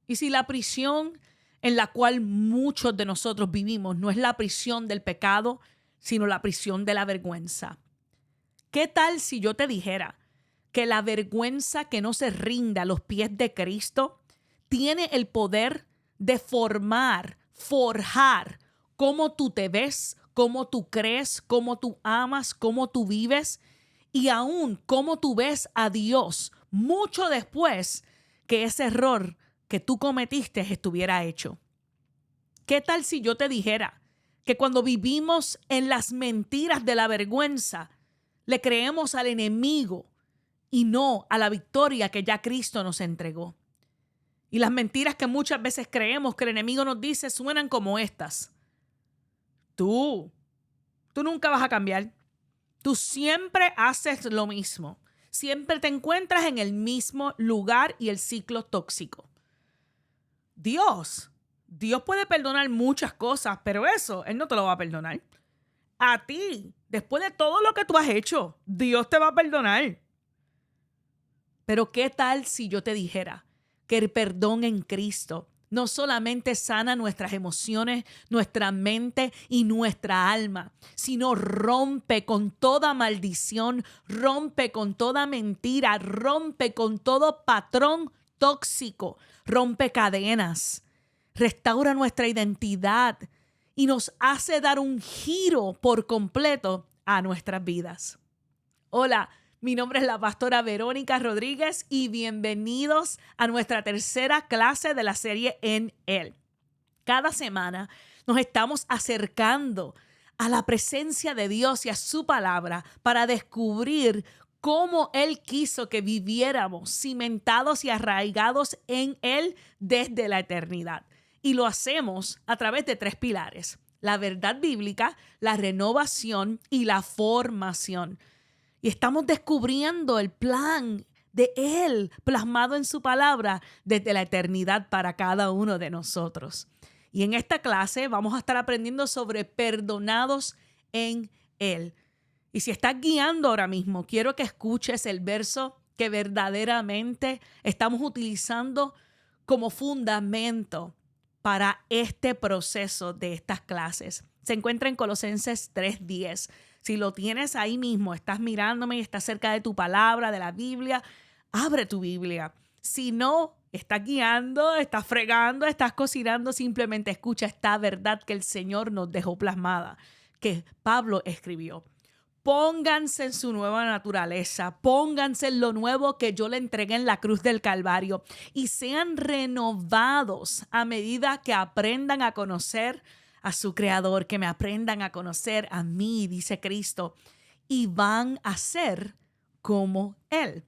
Y si la prisión en la cual muchos de nosotros vivimos no es la prisión del pecado, sino la prisión de la vergüenza. ¿Qué tal si yo te dijera que la vergüenza que no se rinde a los pies de Cristo tiene el poder de forjar cómo tú te ves, cómo tú crees, cómo tú amas, cómo tú vives y aún cómo tú ves a Dios mucho después que ese error que tú cometiste estuviera hecho? ¿Qué tal si yo te dijera que cuando vivimos en las mentiras de la vergüenza, le creemos al enemigo y no a la victoria que ya Cristo nos entregó? Y las mentiras que muchas veces creemos que el enemigo nos dice suenan como estas. Tú nunca vas a cambiar. Tú siempre haces lo mismo. Siempre te encuentras en el mismo lugar y el ciclo tóxico. Dios puede perdonar muchas cosas, pero eso Él no te lo va a perdonar. A ti, después de todo lo que tú has hecho, Dios te va a perdonar. Pero ¿qué tal si yo te dijera que el perdón en Cristo no solamente sana nuestras emociones, nuestra mente y nuestra alma, sino rompe con toda maldición, rompe con toda mentira, rompe con todo patrón tóxico, rompe cadenas, restaura nuestra identidad y nos hace dar un giro por completo a nuestras vidas? Hola, mi nombre es la pastora Verónica Rodríguez y bienvenidos a nuestra tercera clase de la serie En Él. Cada semana nos estamos acercando a la presencia de Dios y a su palabra para descubrir cómo Él quiso que viviéramos cimentados y arraigados en Él desde la eternidad. Y lo hacemos a través de 3 pilares: la verdad bíblica, la renovación y la formación. Y estamos descubriendo el plan de Él plasmado en su palabra desde la eternidad para cada uno de nosotros. Y en esta clase vamos a estar aprendiendo sobre perdonados en Él. Y si estás guiando ahora mismo, quiero que escuches el verso que verdaderamente estamos utilizando como fundamento para este proceso de estas clases. Se encuentra en Colosenses 3:10. Si lo tienes ahí mismo, estás mirándome y estás cerca de tu palabra, de la Biblia, abre tu Biblia. Si no, estás guiando, estás fregando, estás cocinando, simplemente escucha esta verdad que el Señor nos dejó plasmada, que Pablo escribió. Pónganse en su nueva naturaleza, pónganse en lo nuevo que yo le entregué en la cruz del Calvario y sean renovados a medida que aprendan a conocer a su Creador, que me aprendan a conocer a mí, dice Cristo, y van a ser como Él.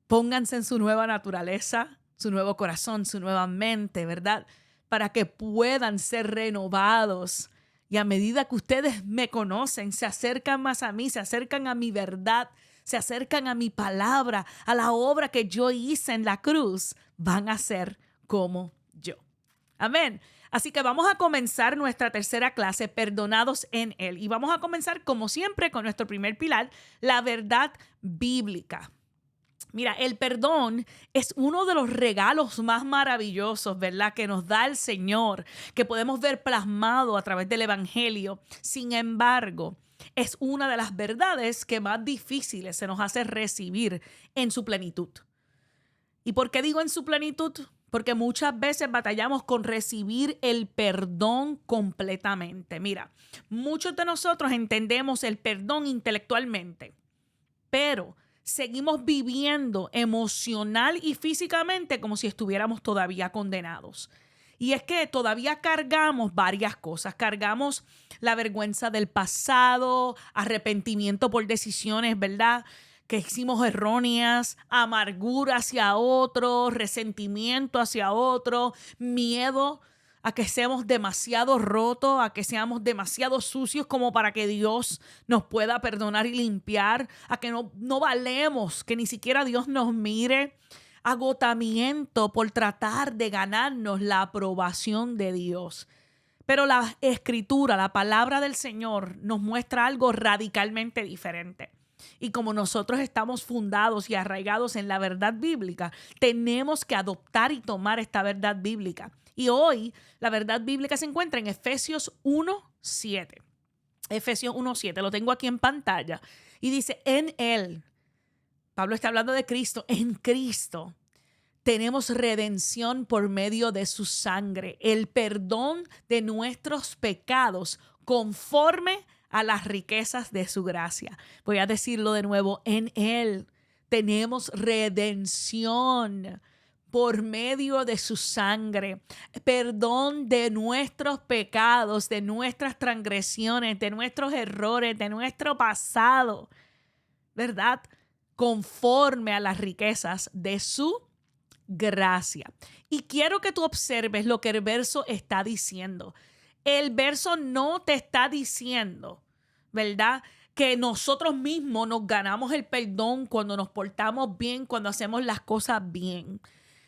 Pónganse en su nueva naturaleza, su nuevo corazón, su nueva mente, ¿verdad? Para que puedan ser renovados. Y a medida que ustedes me conocen, se acercan más a mí, se acercan a mi verdad, se acercan a mi palabra, a la obra que yo hice en la cruz, van a ser como yo. Amén. Así que vamos a comenzar nuestra tercera clase, perdonados en Él. Y vamos a comenzar, como siempre, con nuestro primer pilar, la verdad bíblica. Mira, el perdón es uno de los regalos más maravillosos, ¿verdad?, que nos da el Señor, que podemos ver plasmado a través del Evangelio. Sin embargo, es una de las verdades que más difíciles se nos hace recibir en su plenitud. ¿Y por qué digo en su plenitud? Porque muchas veces batallamos con recibir el perdón completamente. Mira, muchos de nosotros entendemos el perdón intelectualmente, pero seguimos viviendo emocional y físicamente como si estuviéramos todavía condenados. Y es que todavía cargamos varias cosas. Cargamos la vergüenza del pasado, arrepentimiento por decisiones, ¿verdad?, que hicimos erróneas, amargura hacia otro, resentimiento hacia otro, miedo a que seamos demasiado rotos, a que seamos demasiado sucios como para que Dios nos pueda perdonar y limpiar, a que no valemos, que ni siquiera Dios nos mire. Agotamiento por tratar de ganarnos la aprobación de Dios. Pero la Escritura, la palabra del Señor, nos muestra algo radicalmente diferente. Y como nosotros estamos fundados y arraigados en la verdad bíblica, tenemos que adoptar y tomar esta verdad bíblica. Y hoy la verdad bíblica se encuentra en Efesios 1:7. Efesios 1:7, lo tengo aquí en pantalla. Y dice, en Él, Pablo está hablando de Cristo, en Cristo tenemos redención por medio de su sangre, el perdón de nuestros pecados conforme a las riquezas de su gracia. Voy a decirlo de nuevo, en Él tenemos redención por medio de su sangre, perdón de nuestros pecados, de nuestras transgresiones, de nuestros errores, de nuestro pasado, ¿verdad? Conforme a las riquezas de su gracia. Y quiero que tú observes lo que el verso está diciendo. El verso no te está diciendo, ¿verdad?, que nosotros mismos nos ganamos el perdón cuando nos portamos bien, cuando hacemos las cosas bien.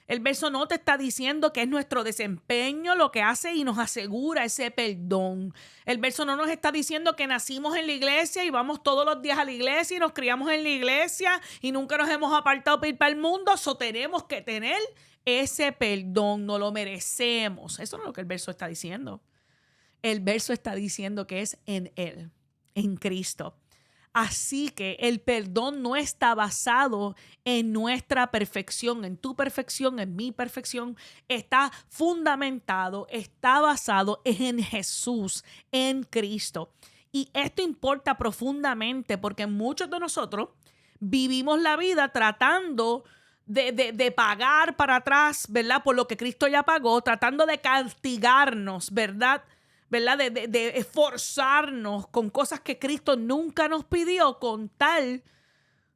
El verso no te está diciendo que es nuestro desempeño lo que hace y nos asegura ese perdón. El verso no nos está diciendo que nacimos en la iglesia y vamos todos los días a la iglesia y nos criamos en la iglesia y nunca nos hemos apartado para ir para el mundo. So tenemos que tener ese perdón, no lo merecemos. Eso no es lo que el verso está diciendo. El verso está diciendo que es en Él, en Cristo. Así que el perdón no está basado en nuestra perfección, en tu perfección, en mi perfección. Está fundamentado, está basado en Jesús, en Cristo. Y esto importa profundamente porque muchos de nosotros vivimos la vida tratando de pagar para atrás, ¿verdad? Por lo que Cristo ya pagó, tratando de castigarnos, ¿verdad? De esforzarnos con cosas que Cristo nunca nos pidió con tal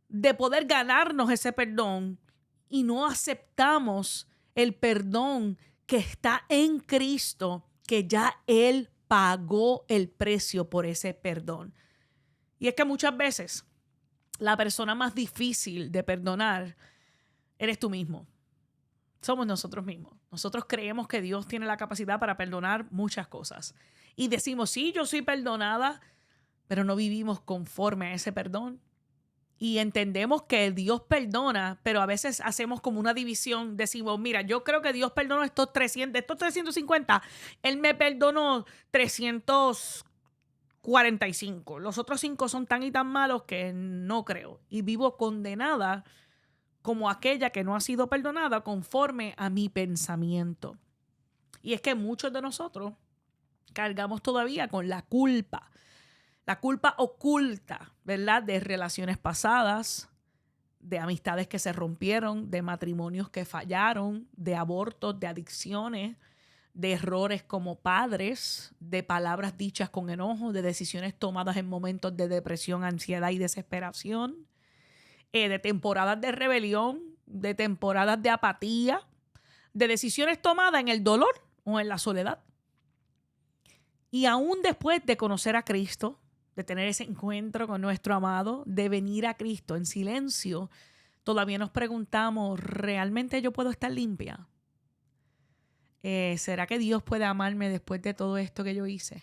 de poder ganarnos ese perdón y no aceptamos el perdón que está en Cristo, que ya Él pagó el precio por ese perdón. Y es que muchas veces la persona más difícil de perdonar eres tú mismo. Somos nosotros mismos. Nosotros creemos que Dios tiene la capacidad para perdonar muchas cosas. Y decimos, sí, yo soy perdonada, pero no vivimos conforme a ese perdón. Y entendemos que Dios perdona, pero a veces hacemos como una división. Decimos, mira, yo creo que Dios perdonó estos 350. Él me perdonó 345. Los otros 5 son tan y tan malos que no creo. Y vivo condenada como aquella que no ha sido perdonada conforme a mi pensamiento. Y es que muchos de nosotros cargamos todavía con la culpa oculta, ¿verdad? De relaciones pasadas, de amistades que se rompieron, de matrimonios que fallaron, de abortos, de adicciones, de errores como padres, de palabras dichas con enojo, de decisiones tomadas en momentos de depresión, ansiedad y desesperación, de temporadas de rebelión, de temporadas de apatía, de decisiones tomadas en el dolor o en la soledad. Y aún después de conocer a Cristo, de tener ese encuentro con nuestro amado, de venir a Cristo en silencio, todavía nos preguntamos, ¿realmente yo puedo estar limpia? ¿Será que Dios puede amarme después de todo esto que yo hice?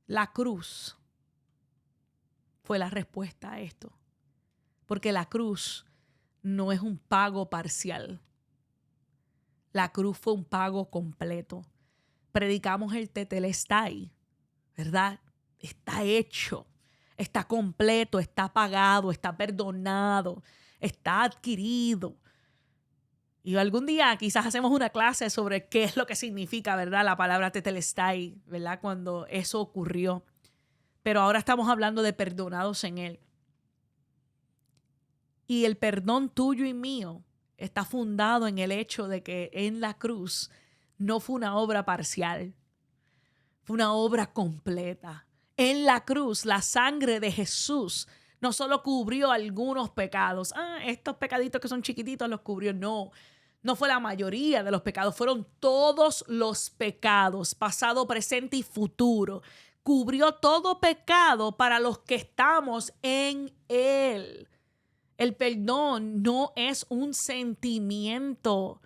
La cruz fue la respuesta a esto. Porque la cruz no es un pago parcial. La cruz fue un pago completo. Predicamos el tetelestai, ¿verdad? Está hecho, está completo, está pagado, está perdonado, está adquirido. Y algún día quizás hacemos una clase sobre qué es lo que significa, ¿verdad? La palabra tetelestai, ¿verdad? Cuando eso ocurrió. Pero ahora estamos hablando de perdonados en Él. Y el perdón tuyo y mío está fundado en el hecho de que en la cruz no fue una obra parcial, fue una obra completa. En la cruz, la sangre de Jesús no solo cubrió algunos pecados. Estos pecaditos que son chiquititos los cubrió. No fue la mayoría de los pecados. Fueron todos los pecados, pasado, presente y futuro. Cubrió todo pecado para los que estamos en Él. El perdón no es un sentimiento.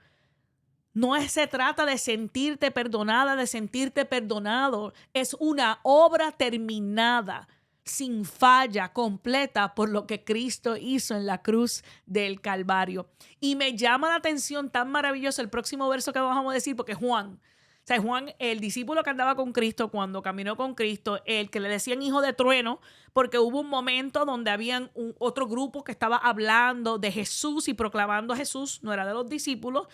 Se trata de sentirte perdonada, de sentirte perdonado. Es una obra terminada. sin falla, completa por lo que Cristo hizo en la cruz del Calvario. Y me llama la atención tan maravilloso el próximo verso que vamos a decir, porque Juan, o sea, Juan, el discípulo que andaba con Cristo cuando caminó con Cristo, el que le decían hijo de trueno, porque hubo un momento donde habían otro grupo que estaba hablando de Jesús y proclamando a Jesús, no era de los discípulos.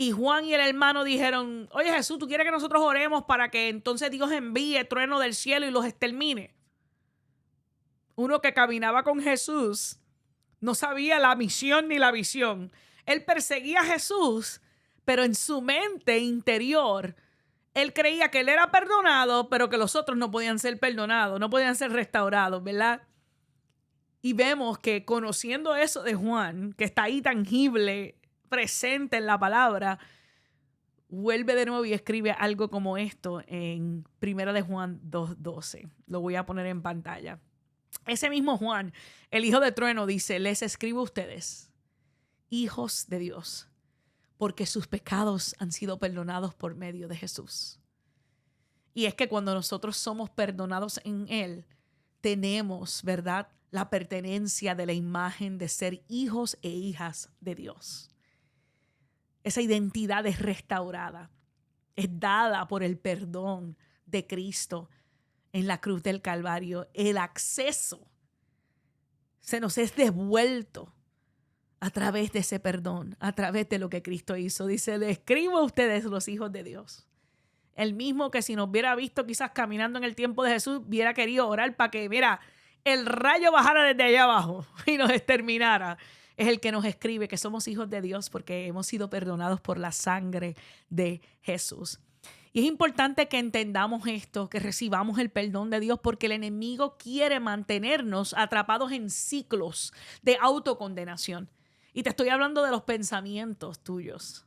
Y Juan y el hermano dijeron, oye Jesús, ¿tú quieres que nosotros oremos para que entonces Dios envíe trueno del cielo y los extermine? Uno que caminaba con Jesús no sabía la misión ni la visión. Él perseguía a Jesús, pero en su mente interior, él creía que él era perdonado, pero que los otros no podían ser perdonados, no podían ser restaurados, ¿verdad? Y vemos que conociendo eso de Juan, que está ahí tangible, presente en la palabra, vuelve de nuevo y escribe algo como esto en 1 de Juan 2:12. Lo voy a poner en pantalla. Ese mismo Juan, el hijo de trueno, dice, les escribo a ustedes, hijos de Dios, porque sus pecados han sido perdonados por medio de Jesús. Y es que cuando nosotros somos perdonados en Él, tenemos, ¿verdad?, la pertenencia de la imagen de ser hijos e hijas de Dios. Esa identidad es restaurada, es dada por el perdón de Cristo en la cruz del Calvario. El acceso se nos es devuelto a través de ese perdón, a través de lo que Cristo hizo. Dice, le escribo a ustedes los hijos de Dios. El mismo que si nos hubiera visto quizás caminando en el tiempo de Jesús, hubiera querido orar para que, mira, el rayo bajara desde allá abajo y nos exterminara. Es el que nos escribe que somos hijos de Dios porque hemos sido perdonados por la sangre de Jesús. Y es importante que entendamos esto, que recibamos el perdón de Dios, porque el enemigo quiere mantenernos atrapados en ciclos de autocondenación. Y te estoy hablando de los pensamientos tuyos.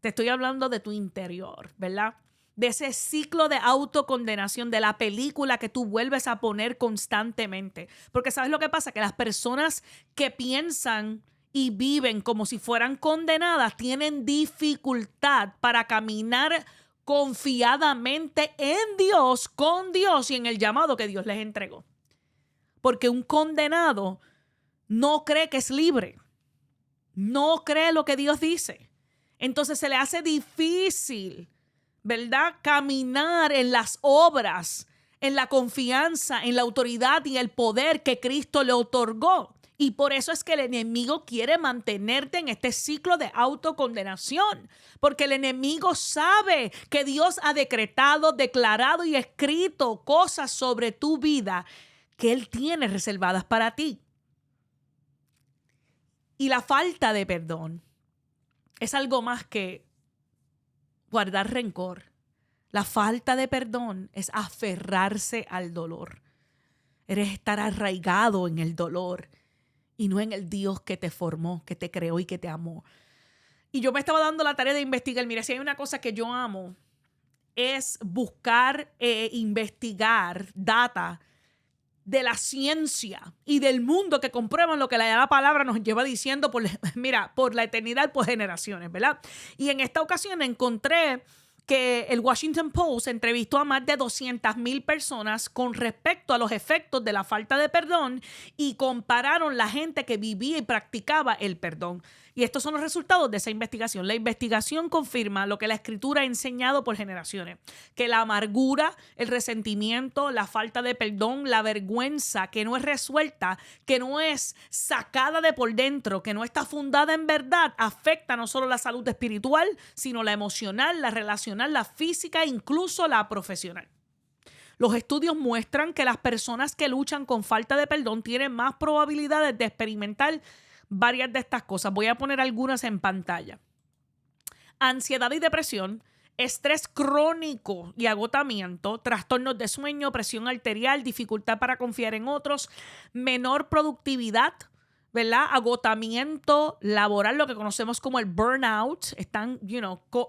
Te estoy hablando de tu interior, ¿verdad? De ese ciclo de autocondenación, de la película que tú vuelves a poner constantemente. Porque ¿sabes lo que pasa? Que las personas que piensan y viven como si fueran condenadas tienen dificultad para caminar confiadamente en Dios, con Dios y en el llamado que Dios les entregó. Porque un condenado no cree que es libre. No cree lo que Dios dice. Entonces se le hace difícil, ¿verdad?, caminar en las obras, en la confianza, en la autoridad y el poder que Cristo le otorgó. Y por eso es que el enemigo quiere mantenerte en este ciclo de autocondenación. Porque el enemigo sabe que Dios ha decretado, declarado y escrito cosas sobre tu vida que Él tiene reservadas para ti. Y la falta de perdón es algo más que guardar rencor. La falta de perdón es aferrarse al dolor. Eres estar arraigado en el dolor y no en el Dios que te formó, que te creó y que te amó. Y yo me estaba dando la tarea de investigar. Mira, si hay una cosa que yo amo, es buscar investigar data de la ciencia y del mundo que comprueban lo que la palabra nos lleva diciendo por la eternidad, por generaciones, ¿verdad? Y en esta ocasión encontré que el Washington Post entrevistó a más de 200,000 personas con respecto a los efectos de la falta de perdón y compararon la gente que vivía y practicaba el perdón. Y estos son los resultados de esa investigación. La investigación confirma lo que la Escritura ha enseñado por generaciones, que la amargura, el resentimiento, la falta de perdón, la vergüenza que no es resuelta, que no es sacada de por dentro, que no está fundada en verdad, afecta no solo la salud espiritual, sino la emocional, la relacional, la física e incluso la profesional. Los estudios muestran que las personas que luchan con falta de perdón tienen más probabilidades de experimentar varias de estas cosas. Voy a poner algunas en pantalla. Ansiedad y depresión, estrés crónico y agotamiento, trastornos de sueño, presión arterial, dificultad para confiar en otros, menor productividad, ¿verdad? Agotamiento laboral, lo que conocemos como el burnout. Están,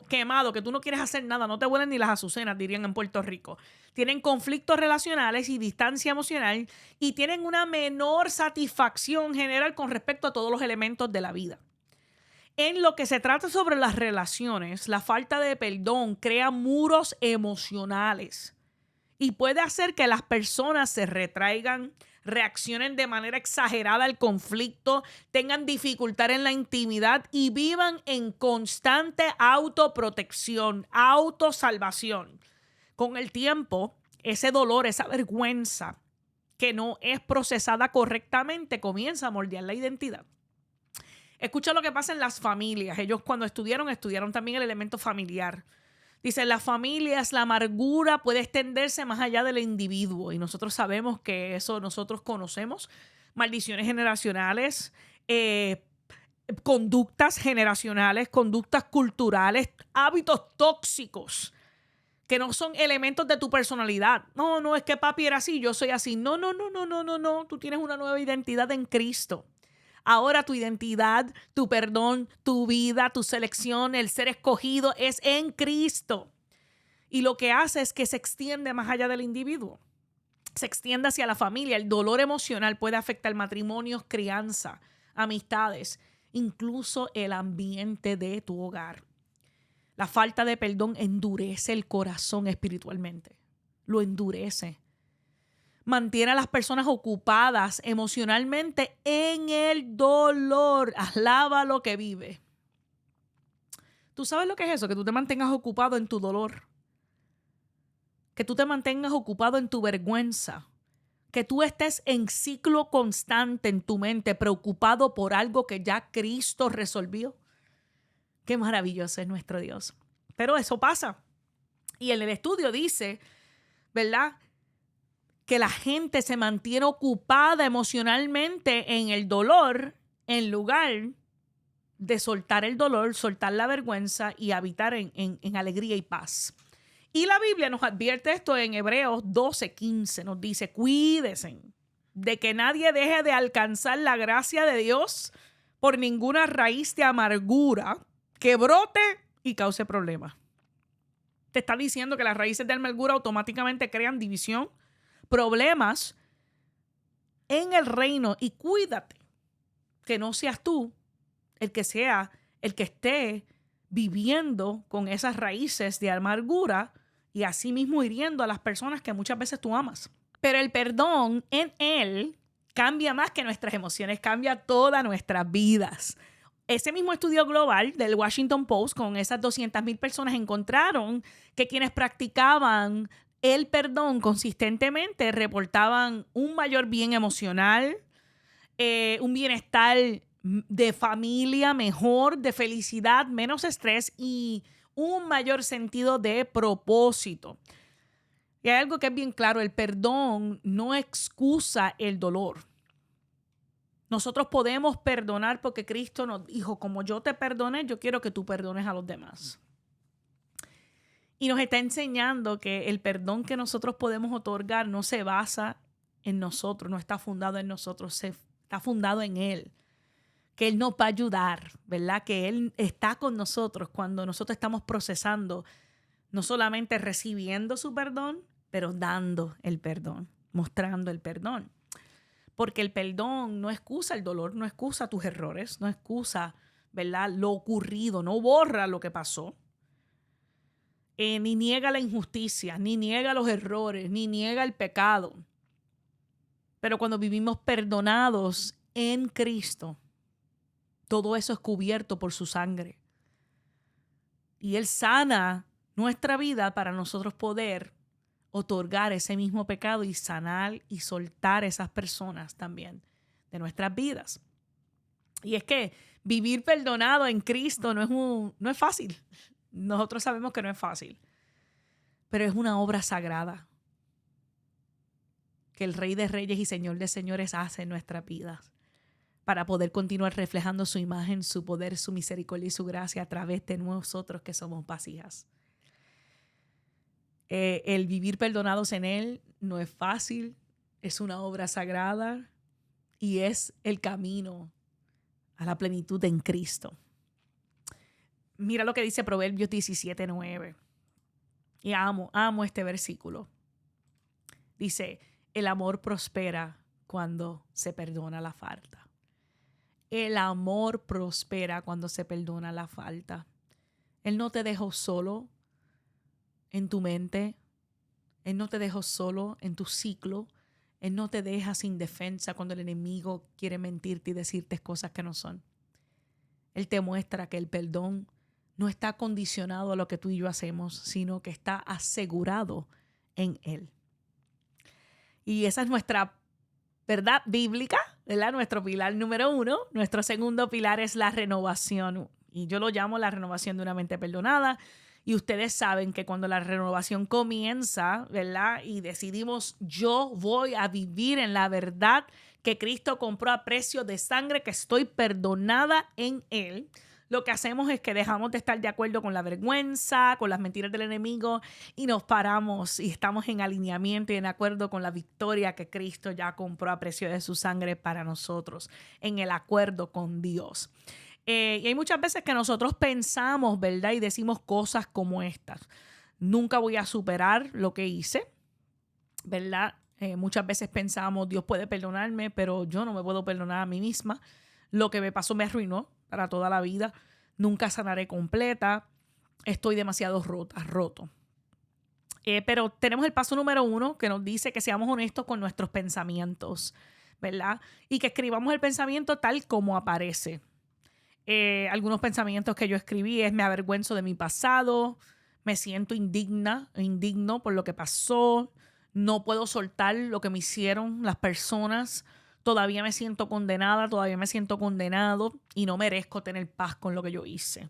quemados, que tú no quieres hacer nada, no te huelen ni las azucenas, dirían en Puerto Rico. Tienen conflictos relacionales y distancia emocional y tienen una menor satisfacción general con respecto a todos los elementos de la vida. En lo que se trata sobre las relaciones, la falta de perdón crea muros emocionales y puede hacer que las personas se retraigan, reaccionen de manera exagerada al conflicto, tengan dificultad en la intimidad y vivan en constante autoprotección, autosalvación. Con el tiempo, ese dolor, esa vergüenza que no es procesada correctamente, comienza a moldear la identidad. Escucha lo que pasa en las familias. Ellos cuando estudiaron también el elemento familiar. Dice, en las familias la amargura puede extenderse más allá del individuo y nosotros sabemos que eso nosotros conocemos. Maldiciones generacionales, conductas generacionales, conductas culturales, hábitos tóxicos que no son elementos de tu personalidad. No, es que papi era así, yo soy así. No. Tú tienes una nueva identidad en Cristo. Ahora tu identidad, tu perdón, tu vida, tu selección, el ser escogido es en Cristo. Y lo que hace es que se extiende más allá del individuo. Se extiende hacia la familia. El dolor emocional puede afectar matrimonios, crianza, amistades, incluso el ambiente de tu hogar. La falta de perdón endurece el corazón espiritualmente. Lo endurece. Mantiene a las personas ocupadas emocionalmente en el dolor. Alaba lo que vive. ¿Tú sabes lo que es eso? Que tú te mantengas ocupado en tu dolor. Que tú te mantengas ocupado en tu vergüenza. Que tú estés en ciclo constante en tu mente, preocupado por algo que ya Cristo resolvió. Qué maravilloso es nuestro Dios. Pero eso pasa. Y en el estudio dice, ¿verdad?, que la gente se mantiene ocupada emocionalmente en el dolor en lugar de soltar el dolor, soltar la vergüenza y habitar en alegría y paz. Y la Biblia nos advierte esto en Hebreos 12:15. Nos dice, cuídense de que nadie deje de alcanzar la gracia de Dios por ninguna raíz de amargura que brote y cause problemas. Te está diciendo que las raíces de amargura automáticamente crean división, problemas en el reino, y cuídate que no seas tú el que esté viviendo con esas raíces de amargura y así mismo hiriendo a las personas que muchas veces tú amas. Pero el perdón en él cambia más que nuestras emociones, cambia todas nuestras vidas. Ese mismo estudio global del Washington Post, con esas 200,000 personas, encontraron que quienes practicaban el perdón consistentemente reportaban un mayor bien emocional, un bienestar de familia mejor, de felicidad, menos estrés y un mayor sentido de propósito. Y hay algo que es bien claro, el perdón no excusa el dolor. Nosotros podemos perdonar porque Cristo nos dijo, como yo te perdoné, yo quiero que tú perdones a los demás. Y nos está enseñando que el perdón que nosotros podemos otorgar no se basa en nosotros, no está fundado en nosotros, está fundado en Él. Que Él nos va a ayudar, ¿verdad? Que Él está con nosotros cuando nosotros estamos procesando, no solamente recibiendo su perdón, pero dando el perdón, mostrando el perdón. Porque el perdón no excusa el dolor, no excusa tus errores, no excusa, ¿verdad?, lo ocurrido, no borra lo que pasó. Ni niega la injusticia, ni niega los errores, ni niega el pecado. Pero cuando vivimos perdonados en Cristo, todo eso es cubierto por su sangre. Y Él sana nuestra vida para nosotros poder otorgar ese mismo pecado y sanar y soltar esas personas también de nuestras vidas. Y es que vivir perdonado en Cristo no es fácil. Nosotros sabemos que no es fácil, pero es una obra sagrada que el Rey de Reyes y Señor de Señores hace en nuestras vidas para poder continuar reflejando su imagen, su poder, su misericordia y su gracia a través de nosotros que somos vasijas. El vivir perdonados en Él no es fácil, es una obra sagrada y es el camino a la plenitud en Cristo. Mira lo que dice Proverbios 17:9. Y amo este versículo. Dice, el amor prospera cuando se perdona la falta. El amor prospera cuando se perdona la falta. Él no te dejó solo en tu mente. Él no te dejó solo en tu ciclo. Él no te deja sin defensa cuando el enemigo quiere mentirte y decirte cosas que no son. Él te muestra que el perdón no está condicionado a lo que tú y yo hacemos, sino que está asegurado en Él. Y esa es nuestra verdad bíblica, ¿verdad? Nuestro pilar número 1. Nuestro segundo pilar es la renovación. Y yo lo llamo la renovación de una mente perdonada. Y ustedes saben que cuando la renovación comienza, ¿verdad? Y decidimos, yo voy a vivir en la verdad que Cristo compró a precio de sangre, que estoy perdonada en Él. Lo que hacemos es que dejamos de estar de acuerdo con la vergüenza, con las mentiras del enemigo y nos paramos y estamos en alineamiento y en acuerdo con la victoria que Cristo ya compró a precio de su sangre para nosotros, en el acuerdo con Dios. Y hay muchas veces que nosotros pensamos, ¿verdad? Y decimos cosas como estas. Nunca voy a superar lo que hice, ¿verdad? Muchas veces pensamos, Dios puede perdonarme, pero yo no me puedo perdonar a mí misma. Lo que me pasó me arruinó para toda la vida. Nunca sanaré completa. Estoy demasiado roto. Pero tenemos el paso número 1 que nos dice que seamos honestos con nuestros pensamientos, ¿verdad? Y que escribamos el pensamiento tal como aparece. Algunos pensamientos que yo escribí es: me avergüenzo de mi pasado, me siento indigno por lo que pasó, no puedo soltar lo que me hicieron las personas, todavía me siento condenada, todavía me siento condenado y no merezco tener paz con lo que yo hice.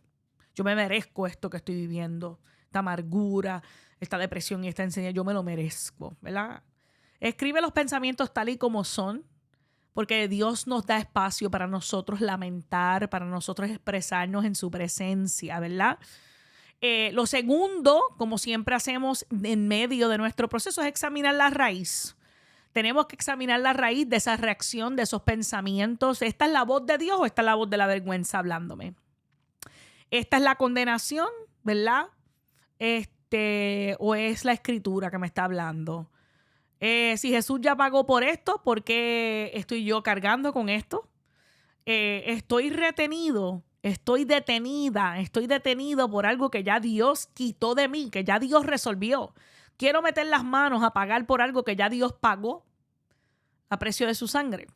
Yo me merezco esto que estoy viviendo, esta amargura, esta depresión y esta ansiedad, yo me lo merezco, ¿verdad? Escribe los pensamientos tal y como son, porque Dios nos da espacio para nosotros lamentar, para nosotros expresarnos en su presencia, ¿verdad? Lo segundo, como siempre hacemos en medio de nuestro proceso, es examinar la raíz. Tenemos que examinar la raíz de esa reacción, de esos pensamientos. ¿Esta es la voz de Dios o esta es la voz de la vergüenza hablándome? ¿Esta es la condenación, verdad? ¿O es la escritura que me está hablando? Si Jesús ya pagó por esto, ¿por qué estoy yo cargando con esto? Estoy retenido, estoy detenido por algo que ya Dios quitó de mí, que ya Dios resolvió. Quiero meter las manos a pagar por algo que ya Dios pagó a precio de su sangre,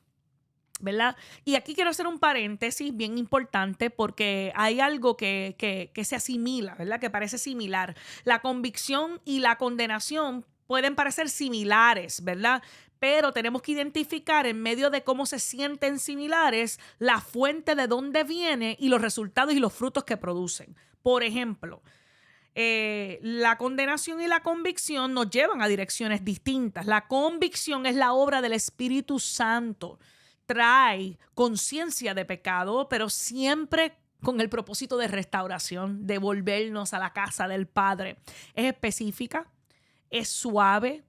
¿verdad? Y aquí quiero hacer un paréntesis bien importante porque hay algo que se asimila, ¿verdad? Que parece similar. La convicción y la condenación pueden parecer similares, ¿verdad? Pero tenemos que identificar en medio de cómo se sienten similares la fuente de dónde viene y los resultados y los frutos que producen. Por ejemplo, la condenación y la convicción nos llevan a direcciones distintas. La convicción es la obra del Espíritu Santo. Trae conciencia de pecado, pero siempre con el propósito de restauración, de volvernos a la casa del Padre. Es específica, es suave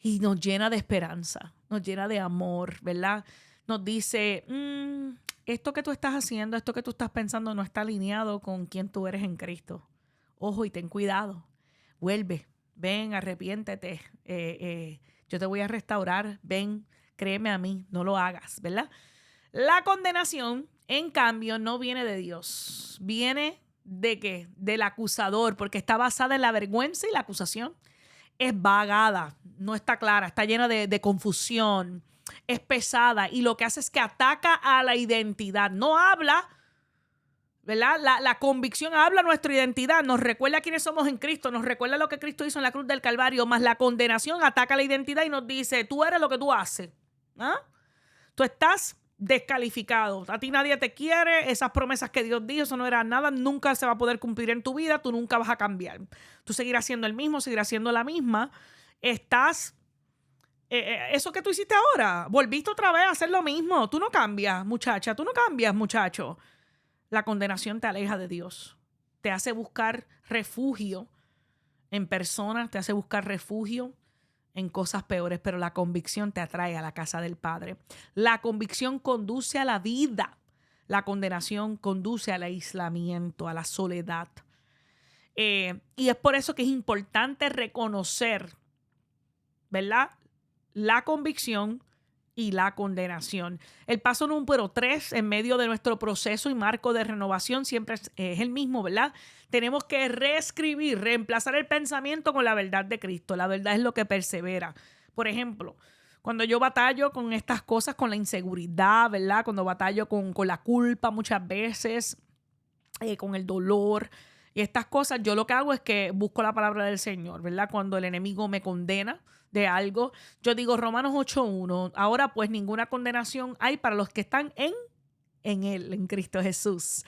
y nos llena de esperanza, nos llena de amor, ¿verdad? Nos dice, esto que tú estás haciendo, esto que tú estás pensando no está alineado con quien tú eres en Cristo. Ojo, y ten cuidado. Vuelve, ven, arrepiéntete. Yo te voy a restaurar. Ven, créeme a mí, no lo hagas, ¿verdad? La condenación, en cambio, no viene de Dios. Viene ¿de qué? Del acusador, porque está basada en la vergüenza y la acusación. Es vagada, no está clara, está llena de confusión, es pesada y lo que hace es que ataca a la identidad. No habla, ¿verdad? La convicción habla nuestra identidad, nos recuerda quiénes somos en Cristo, nos recuerda lo que Cristo hizo en la cruz del Calvario, más la condenación ataca la identidad y nos dice, tú eres lo que tú haces. ¿Ah? Tú estás descalificado. A ti nadie te quiere. Esas promesas que Dios dijo, eso no era nada. Nunca se va a poder cumplir en tu vida. Tú nunca vas a cambiar. Tú seguirás siendo el mismo, seguirás siendo la misma. Estás... eso que tú hiciste ahora, volviste otra vez a hacer lo mismo. Tú no cambias, muchacha. Tú no cambias, muchacho. La condenación te aleja de Dios. Te hace buscar refugio en personas. Te hace buscar refugio en cosas peores, pero la convicción te atrae a la casa del Padre. La convicción conduce a la vida. La condenación conduce al aislamiento, a la soledad. Y es por eso que es importante reconocer, ¿verdad? La convicción y la condenación. El paso número 3 en medio de nuestro proceso y marco de renovación siempre es el mismo, ¿verdad? Tenemos que reescribir, reemplazar el pensamiento con la verdad de Cristo. La verdad es lo que persevera. Por ejemplo, cuando yo batallo con estas cosas, con la inseguridad, ¿verdad? Cuando batallo con la culpa muchas veces, con el dolor y estas cosas, yo lo que hago es que busco la palabra del Señor, ¿verdad? Cuando el enemigo me condena de algo, yo digo Romanos 8:1, ahora pues ninguna condenación hay para los que están en Él, en Cristo Jesús.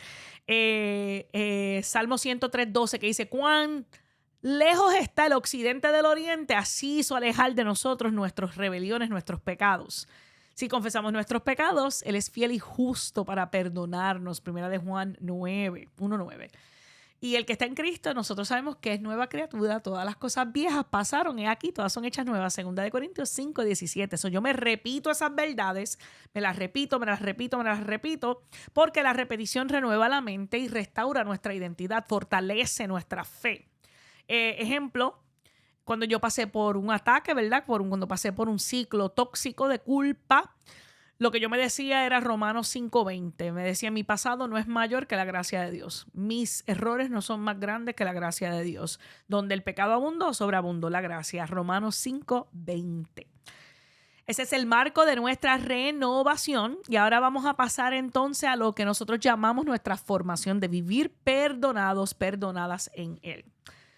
Salmo 103:12 que dice, cuán lejos está el occidente del oriente, así hizo alejar de nosotros nuestras rebeliones, nuestros pecados. Si confesamos nuestros pecados, Él es fiel y justo para perdonarnos. Primera de Juan 1:9. Y el que está en Cristo, nosotros sabemos que es nueva criatura. Todas las cosas viejas pasaron y aquí todas son hechas nuevas. Segunda de Corintios 5:17. Yo me repito esas verdades, me las repito, porque la repetición renueva la mente y restaura nuestra identidad, fortalece nuestra fe. Ejemplo, cuando yo pasé por un ataque, ¿verdad? Cuando pasé por un ciclo tóxico de culpa, lo que yo me decía era Romanos 5:20. Me decía, mi pasado no es mayor que la gracia de Dios. Mis errores no son más grandes que la gracia de Dios. Donde el pecado abundó, sobreabundó la gracia. Romanos 5:20. Ese es el marco de nuestra renovación. Y ahora vamos a pasar entonces a lo que nosotros llamamos nuestra formación de vivir perdonados, perdonadas en Él.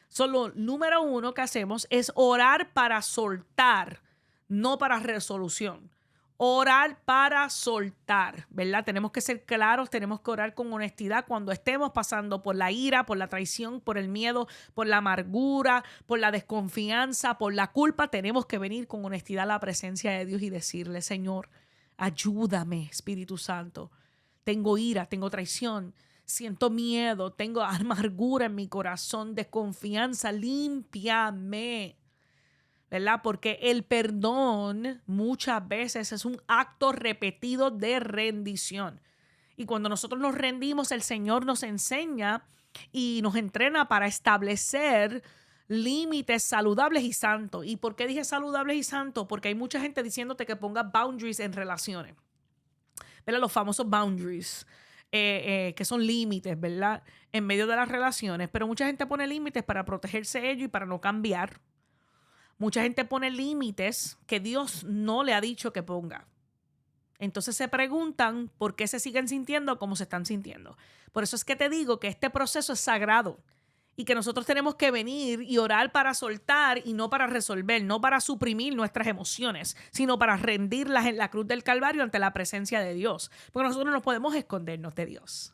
Solo número 1 que hacemos es orar para soltar, no para resolución. Orar para soltar, ¿verdad? Tenemos que ser claros, tenemos que orar con honestidad cuando estemos pasando por la ira, por la traición, por el miedo, por la amargura, por la desconfianza, por la culpa. Tenemos que venir con honestidad a la presencia de Dios y decirle, Señor, ayúdame, Espíritu Santo. Tengo ira, tengo traición, siento miedo, tengo amargura en mi corazón, desconfianza, límpiame. ¿Verdad? Porque el perdón muchas veces es un acto repetido de rendición. Y cuando nosotros nos rendimos, el Señor nos enseña y nos entrena para establecer límites saludables y santos. ¿Y por qué dije saludables y santos? Porque hay mucha gente diciéndote que pongas boundaries en relaciones. ¿Verdad? Los famosos boundaries. Que son límites, ¿verdad? En medio de las relaciones. Pero mucha gente pone límites para protegerse ellos y para no cambiar. Mucha gente pone límites que Dios no le ha dicho que ponga. Entonces se preguntan por qué se siguen sintiendo como se están sintiendo. Por eso es que te digo que este proceso es sagrado y que nosotros tenemos que venir y orar para soltar y no para resolver, no para suprimir nuestras emociones, sino para rendirlas en la cruz del Calvario ante la presencia de Dios. Porque nosotros no podemos escondernos de Dios.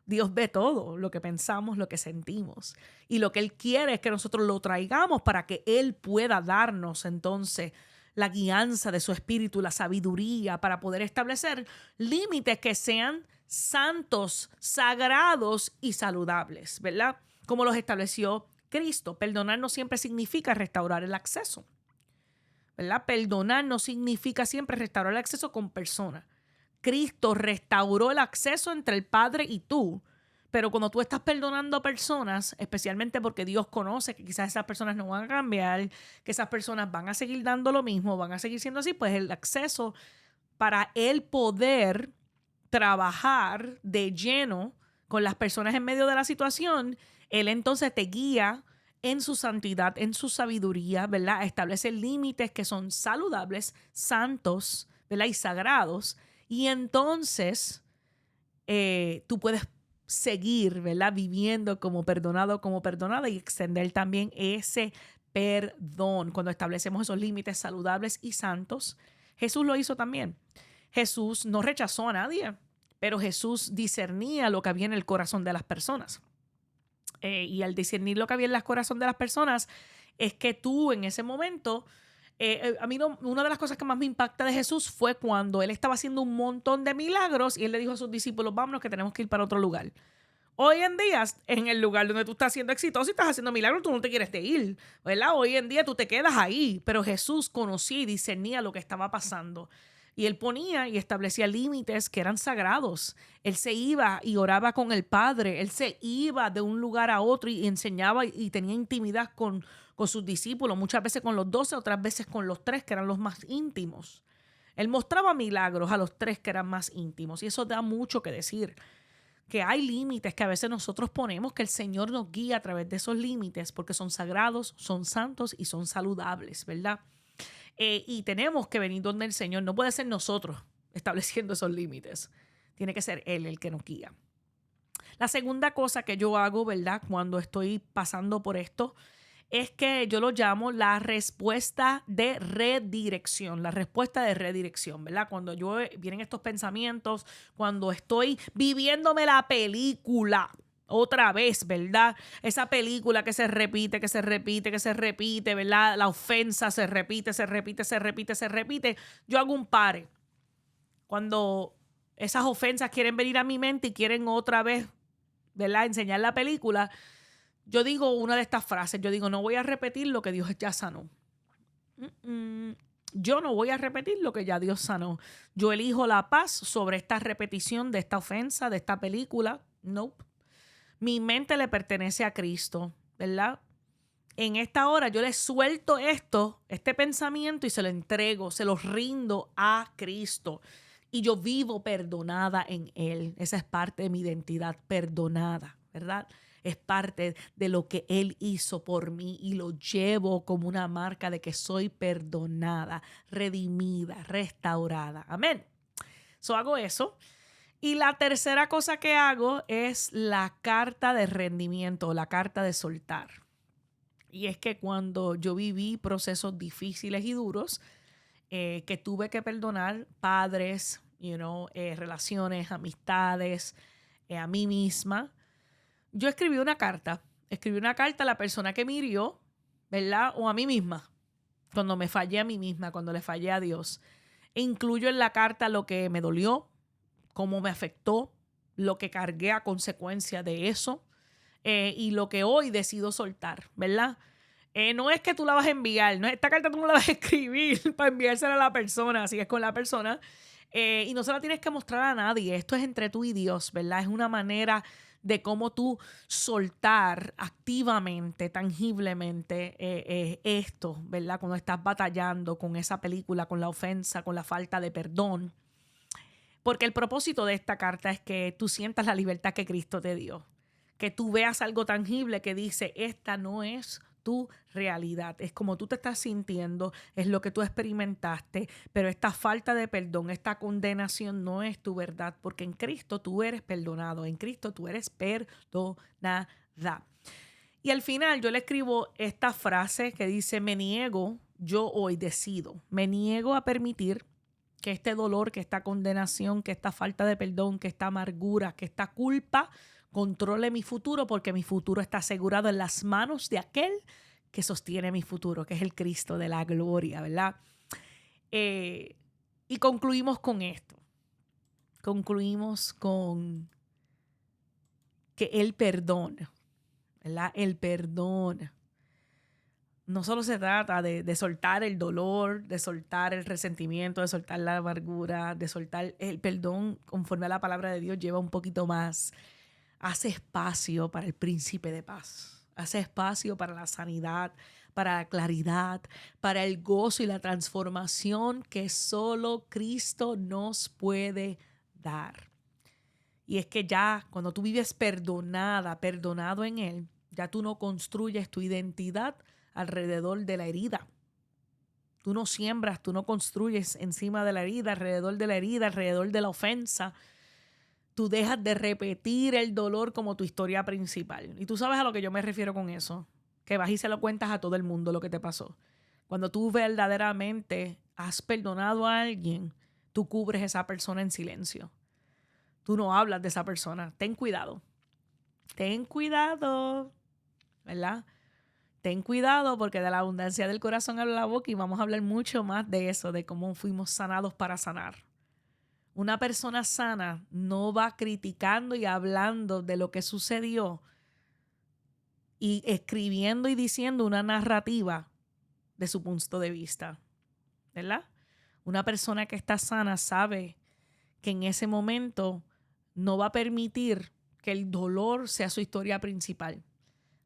Dios ve todo, lo que pensamos, lo que sentimos. Y lo que Él quiere es que nosotros lo traigamos para que Él pueda darnos entonces la guianza de su espíritu, la sabiduría para poder establecer límites que sean santos, sagrados y saludables, ¿verdad? Como los estableció Cristo. Perdonar no siempre significa restaurar el acceso, ¿verdad? Perdonar no significa siempre restaurar el acceso con personas. Cristo restauró el acceso entre el Padre y tú. Pero cuando tú estás perdonando a personas, especialmente porque Dios conoce que quizás esas personas no van a cambiar, que esas personas van a seguir dando lo mismo, van a seguir siendo así, pues el acceso para Él poder trabajar de lleno con las personas en medio de la situación, Él entonces te guía en su santidad, en su sabiduría, ¿verdad? Establece límites que son saludables, santos, ¿verdad? Y sagrados. Y entonces tú puedes seguir, ¿verdad? Viviendo como perdonado, como perdonada y extender también ese perdón cuando establecemos esos límites saludables y santos. Jesús lo hizo también. Jesús no rechazó a nadie, pero Jesús discernía lo que había en el corazón de las personas. Y al discernir lo que había en el corazón de las personas es que tú en ese momento... a mí una de las cosas que más me impacta de Jesús fue cuando él estaba haciendo un montón de milagros y él le dijo a sus discípulos, vámonos que tenemos que ir para otro lugar. Hoy en día, en el lugar donde tú estás siendo exitoso y estás haciendo milagros, tú no te quieres de ir, ¿verdad? Hoy en día tú te quedas ahí, pero Jesús conocía y discernía lo que estaba pasando. Y él ponía y establecía límites que eran sagrados. Él se iba y oraba con el Padre. Él se iba de un lugar a otro y enseñaba y tenía intimidad con sus discípulos. Muchas veces con los 12, otras veces con los 3, que eran los más íntimos. Él mostraba milagros a los 3 que eran más íntimos y eso da mucho que decir. Que hay límites que a veces nosotros ponemos, que el Señor nos guía a través de esos límites porque son sagrados, son santos y son saludables, ¿verdad? Y tenemos que venir donde el Señor. No puede ser nosotros estableciendo esos límites. Tiene que ser Él el que nos guía. La segunda cosa que yo hago, ¿verdad? Cuando estoy pasando por esto, es que yo lo llamo la respuesta de redirección, la respuesta de redirección, ¿verdad? Cuando vienen estos pensamientos, cuando estoy viviéndome la película otra vez, ¿verdad? Esa película que se repite, que se repite, que se repite, ¿verdad? La ofensa se repite, se repite, se repite, se repite. Yo hago un pare. Cuando esas ofensas quieren venir a mi mente y quieren otra vez, ¿verdad? Enseñar la película, yo digo una de estas frases, yo digo, no voy a repetir lo que Dios ya sanó. Yo no voy a repetir lo que ya Dios sanó. Yo elijo la paz sobre esta repetición de esta ofensa, de esta película. Nope. Mi mente le pertenece a Cristo, ¿verdad? En esta hora yo le suelto este pensamiento y se lo entrego, se lo rindo a Cristo. Y yo vivo perdonada en Él. Esa es parte de mi identidad, perdonada, ¿verdad? Es parte de lo que Él hizo por mí y lo llevo como una marca de que soy perdonada, redimida, restaurada. Amén. Hago eso. Y la tercera cosa que hago es la carta de rendimiento, la carta de soltar. Y es que cuando yo viví procesos difíciles y duros, que tuve que perdonar padres, relaciones, amistades, a mí misma, yo escribí una carta a la persona que me hirió, ¿verdad? O a mí misma, cuando me fallé a mí misma, cuando le fallé a Dios. E incluyo en la carta lo que me dolió, cómo me afectó, lo que cargué a consecuencia de eso y lo que hoy decido soltar, ¿verdad? No es que tú la vas a enviar, no, esta carta tú no la vas a escribir para enviársela a la persona, así es con la persona. Y no se la tienes que mostrar a nadie, esto es entre tú y Dios, ¿verdad? Es una manera de cómo tú soltar activamente, tangiblemente esto, ¿verdad? Cuando estás batallando con esa película, con la ofensa, con la falta de perdón. Porque el propósito de esta carta es que tú sientas la libertad que Cristo te dio. Que tú veas algo tangible que dice, esta no es tu realidad. Es como tú te estás sintiendo, es lo que tú experimentaste, pero esta falta de perdón, esta condenación no es tu verdad, porque en Cristo tú eres perdonado, en Cristo tú eres perdonada. Y al final yo le escribo esta frase que dice, me niego, yo hoy decido, me niego a permitir que este dolor, que esta condenación, que esta falta de perdón, que esta amargura, que esta culpa controle mi futuro, porque mi futuro está asegurado en las manos de aquel que sostiene mi futuro, que es el Cristo de la gloria, ¿verdad? Y concluimos con esto. Concluimos con que Él perdona, ¿verdad? El perdón. No solo se trata de soltar el dolor, de soltar el resentimiento, de soltar la amargura, de soltar el perdón, conforme a la palabra de Dios, lleva un poquito más. Hace espacio para el príncipe de paz. Hace espacio para la sanidad, para la claridad, para el gozo y la transformación que solo Cristo nos puede dar. Y es que ya cuando tú vives perdonado en Él, ya tú no construyes tu identidad alrededor de la herida. Tú no siembras, tú no construyes encima de la herida, alrededor de la ofensa. Tú dejas de repetir el dolor como tu historia principal. Y tú sabes a lo que yo me refiero con eso. Que vas y se lo cuentas a todo el mundo lo que te pasó. Cuando tú verdaderamente has perdonado a alguien, tú cubres a esa persona en silencio. Tú no hablas de esa persona. Ten cuidado. Ten cuidado. ¿Verdad? Ten cuidado porque de la abundancia del corazón habla la boca y vamos a hablar mucho más de eso, de cómo fuimos sanados para sanar. Una persona sana no va criticando y hablando de lo que sucedió y escribiendo y diciendo una narrativa de su punto de vista, ¿verdad? Una persona que está sana sabe que en ese momento no va a permitir que el dolor sea su historia principal,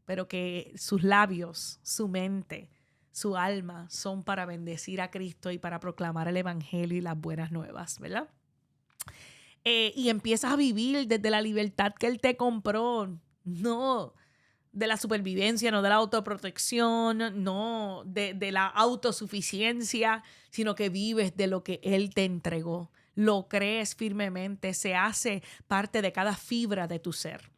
pero que sus labios, su mente, su alma son para bendecir a Cristo y para proclamar el evangelio y las buenas nuevas, ¿verdad? Y empiezas a vivir desde la libertad que Él te compró, no de la supervivencia, no de la autoprotección, no de la autosuficiencia, sino que vives de lo que Él te entregó. Lo crees firmemente, se hace parte de cada fibra de tu ser.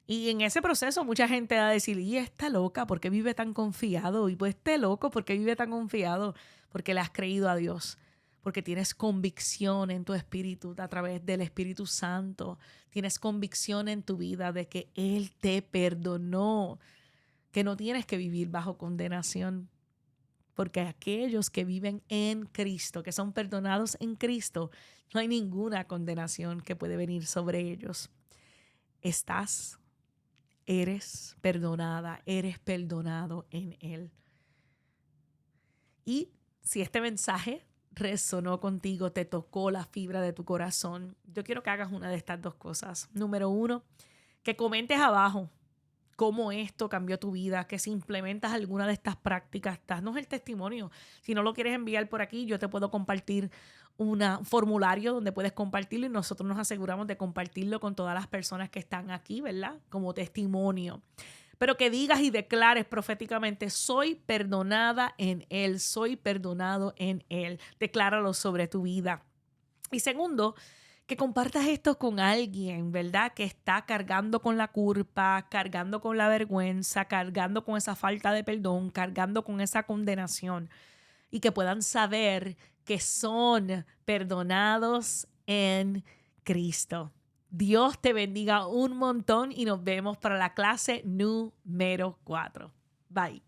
Y en ese proceso mucha gente va a decir, y está loca, ¿por qué vive tan confiado? Y pues este loco, ¿por qué vive tan confiado? Porque le has creído a Dios. Porque tienes convicción en tu espíritu a través del Espíritu Santo. Tienes convicción en tu vida de que Él te perdonó, que no tienes que vivir bajo condenación. Porque aquellos que viven en Cristo, que son perdonados en Cristo, no hay ninguna condenación que puede venir sobre ellos. Eres perdonada, eres perdonado en Él. Y si este mensaje resonó contigo, te tocó la fibra de tu corazón, yo quiero que hagas una de estas dos cosas. Número 1, que comentes abajo cómo esto cambió tu vida, que si implementas alguna de estas prácticas, danos el testimonio. Si no lo quieres enviar por aquí, yo te puedo compartir un formulario donde puedes compartirlo y nosotros nos aseguramos de compartirlo con todas las personas que están aquí, ¿verdad? Como testimonio. Pero que digas y declares proféticamente, soy perdonada en Él, soy perdonado en Él. Decláralo sobre tu vida. Y segundo, que compartas esto con alguien, ¿verdad? Que está cargando con la culpa, cargando con la vergüenza, cargando con esa falta de perdón, cargando con esa condenación. Y que puedan saber que son perdonados en Cristo. Dios te bendiga un montón y nos vemos para la clase número 4. Bye.